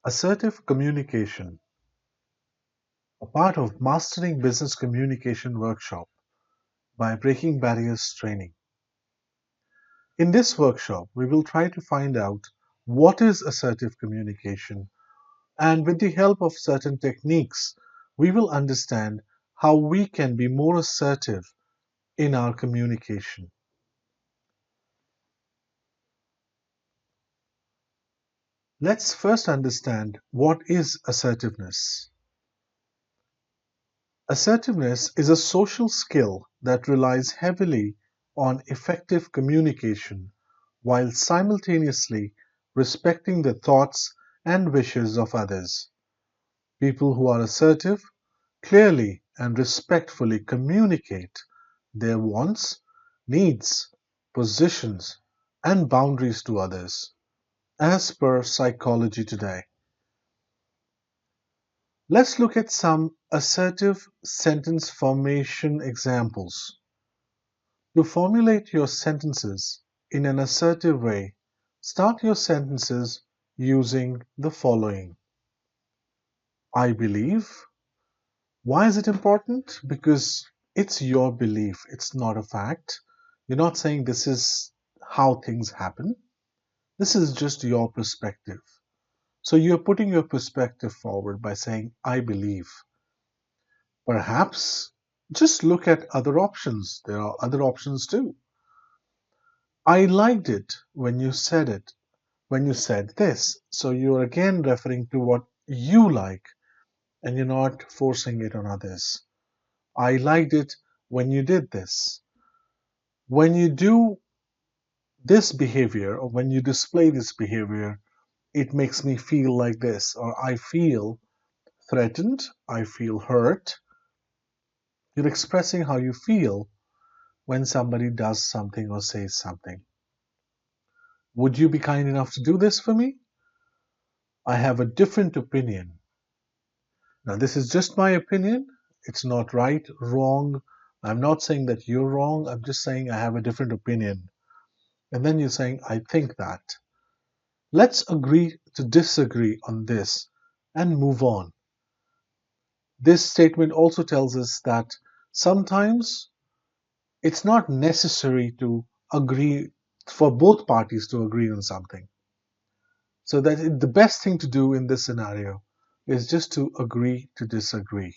Assertive communication, a part of Mastering Business Communication workshop by Breaking Barriers Training. In this workshop, we will try to find out what is assertive communication, and with the help of certain techniques, we will understand how we can be more assertive in our communication. Let's first understand what is assertiveness. Assertiveness is a social skill that relies heavily on effective communication while simultaneously respecting the thoughts and wishes of others. People who are assertive clearly and respectfully communicate their wants, needs, positions, and boundaries to others, as per psychology today. Let's look at some assertive sentence formation examples. To formulate your sentences in an assertive way, start your sentences using the following. I believe. Why is it important? Because it's your belief, it's not a fact. You're not saying this is how things happen. This is just your perspective. So you're putting your perspective forward by saying, I believe. Perhaps just look at other options. There are other options too. I liked it when you said it, when you said this. So you're again referring to what you like and you're not forcing it on others. I liked it when you did this. When you do this behavior or when you display this behavior, it makes me feel like this, or I feel threatened, I feel hurt. You're expressing how you feel when somebody does something or says something. Would you be kind enough to do this for me? I have a different opinion. Now, this is just my opinion. It's not right, wrong. I'm not saying that you're wrong. I'm just saying I have a different opinion. And then you're saying, I think that. Let's agree to disagree on this and move on. This statement also tells us that sometimes it's not necessary to agree for both parties to agree on something. So that the best thing to do in this scenario is just to agree to disagree.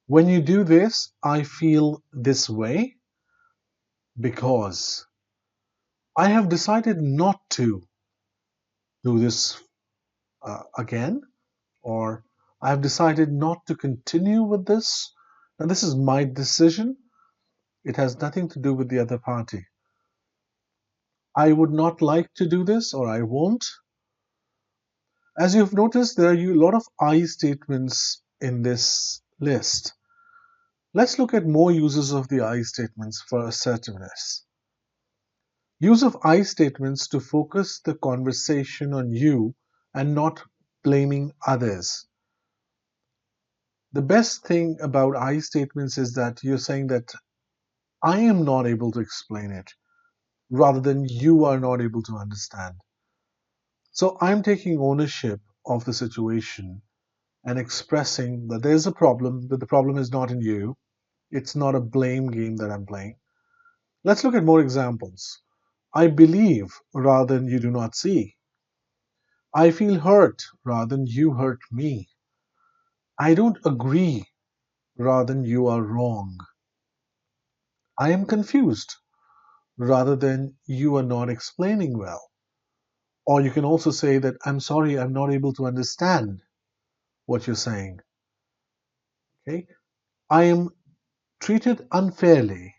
When you do this, I feel this way because I have decided not to do this again, or I have decided not to continue with this. Now, this is my decision. It has nothing to do with the other party. I would not like to do this, or I won't. As you've noticed, there are a lot of I statements in this list. Let's look at more uses of the I statements for assertiveness. Use of I statements to focus the conversation on you and not blaming others. The best thing about I statements is that you're saying that I am not able to explain it rather than you are not able to understand. So I'm taking ownership of the situation and expressing that there's a problem, but the problem is not in you. It's not a blame game that I'm playing. Let's look at more examples. I believe rather than you do not see. I feel hurt rather than you hurt me. I don't agree rather than you are wrong. I am confused rather than you are not explaining well. Or you can also say that I'm sorry, I'm not able to understand what you're saying. Okay? I am treated unfairly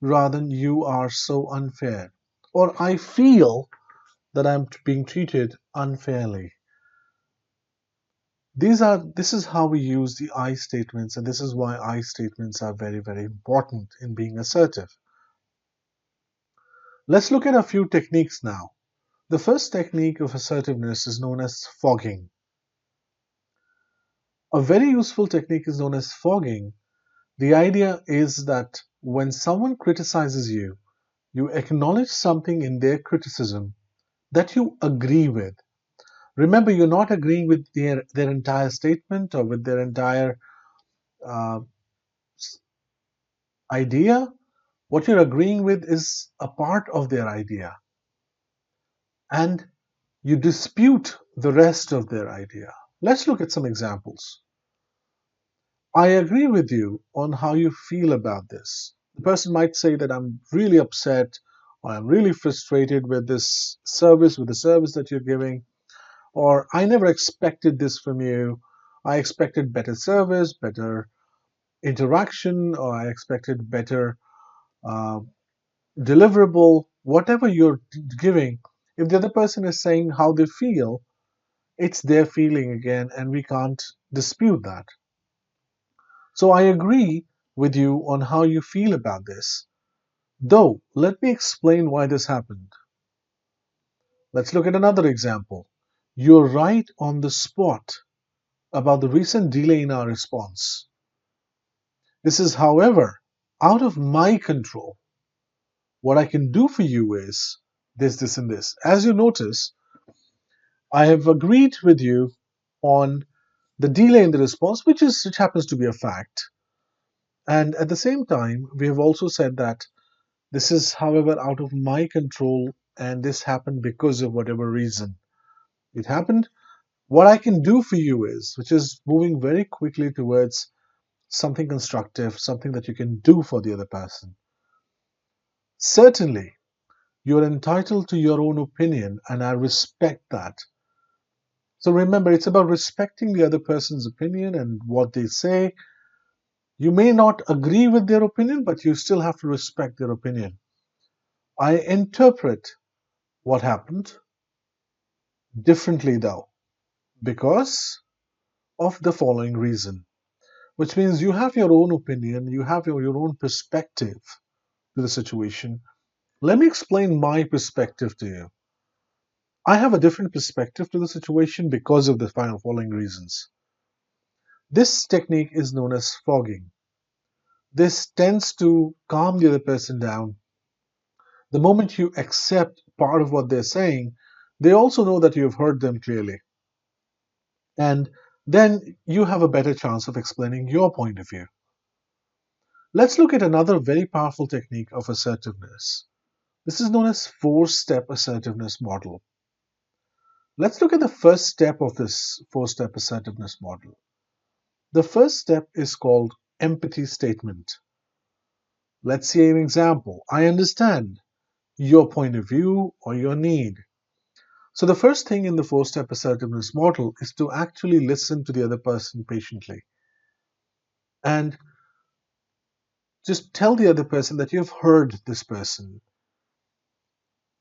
rather than you are so unfair. Or I feel that I'm being treated unfairly. This is how we use the I statements, and this is why I statements are very, very important in being assertive. Let's look at a few techniques now. The first technique of assertiveness is known as fogging. A very useful technique is known as fogging. The idea is that when someone criticizes you, you acknowledge something in their criticism that you agree with, Remember, you're not agreeing with their entire statement or with their entire uh, idea. What you're agreeing with is a part of their idea, and you dispute the rest of their idea. Let's look at some examples. I agree with you on how you feel about this. The person might say that I'm really upset or I'm really frustrated with this service, with the service that you're giving, or I never expected this from you. I expected better service, better interaction, or I expected better uh, deliverable, whatever you're giving. If the other person is saying how they feel, it's their feeling again, and we can't dispute that. So I agree with you on how you feel about this. Though, let me explain why this happened. Let's look at another example. You're right on the spot about the recent delay in our response. This is, however, out of my control. What I can do for you is this, and this. As you notice, I have agreed with you on the delay in the response, which happens to be a fact. And at the same time, we have also said that this is, however, out of my control, and this happened because of whatever reason it happened. What I can do for you is, which is moving very quickly towards something constructive, something that you can do for the other person. Certainly, you're entitled to your own opinion, and I respect that. So remember, it's about respecting the other person's opinion and what they say. You may not agree with their opinion, but you still have to respect their opinion. I interpret what happened differently, though, because of the following reason, which means you have your own opinion, you have your own perspective to the situation. Let me explain my perspective to you. I have a different perspective to the situation because of the following reasons. This technique is known as fogging. This tends to calm the other person down. The moment you accept part of what they're saying, they also know that you've heard them clearly. And then you have a better chance of explaining your point of view. Let's look at another very powerful technique of assertiveness. This is known as four-step assertiveness model. Let's look at the first step of this four-step assertiveness model. The first step is called empathy statement. Let's see an example. I understand your point of view or your need. So the first thing in the four-step assertiveness model is to actually listen to the other person patiently and just tell the other person that you've heard this person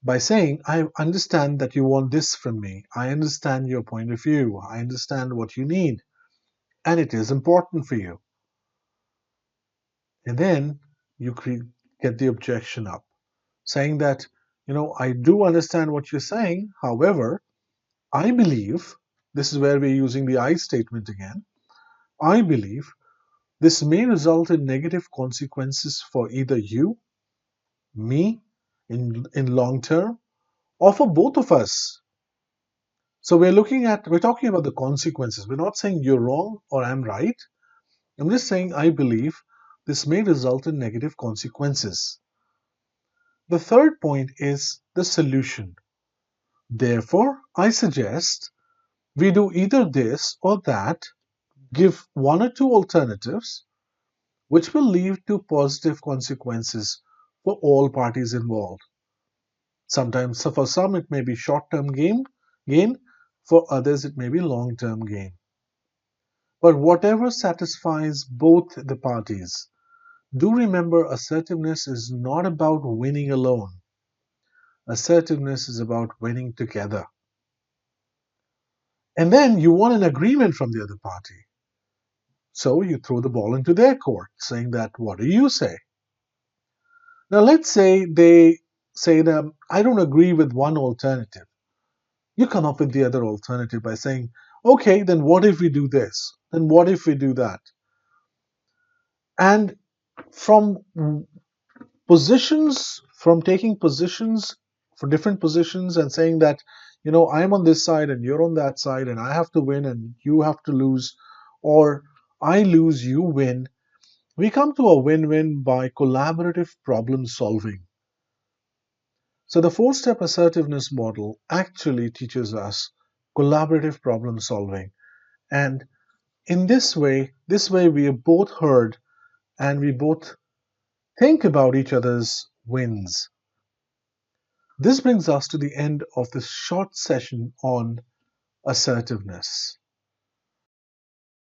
by saying, I understand that you want this from me. I understand your point of view. I understand what you need. And it is important for you. And then you get the objection up, saying that, I do understand what you're saying. However, I believe, this is where we're using the I statement again. I believe this may result in negative consequences for either you, me, in long term, or for both of us. So we're talking about the consequences. We're not saying you're wrong or I'm right. I'm just saying I believe this may result in negative consequences. The third point is the solution. Therefore, I suggest we do either this or that, give one or two alternatives, which will lead to positive consequences for all parties involved. Sometimes, so for some, it may be short-term gain. For others, it may be long-term gain. But whatever satisfies both the parties, do remember assertiveness is not about winning alone. Assertiveness is about winning together. And then you want an agreement from the other party. So you throw the ball into their court, saying that, what do you say? Now, let's say they say that I don't agree with one alternative. You come up with the other alternative by saying, okay, then what if we do this? Then what if we do that? And from from taking positions for different positions and saying that I'm on this side and you're on that side, and I have to win and you have to lose, or I lose, you win. We come to a win win by collaborative problem solving. So, the four-step assertiveness model actually teaches us collaborative problem solving. And in this way, we are both heard and we both think about each other's wins. This brings us to the end of this short session on assertiveness.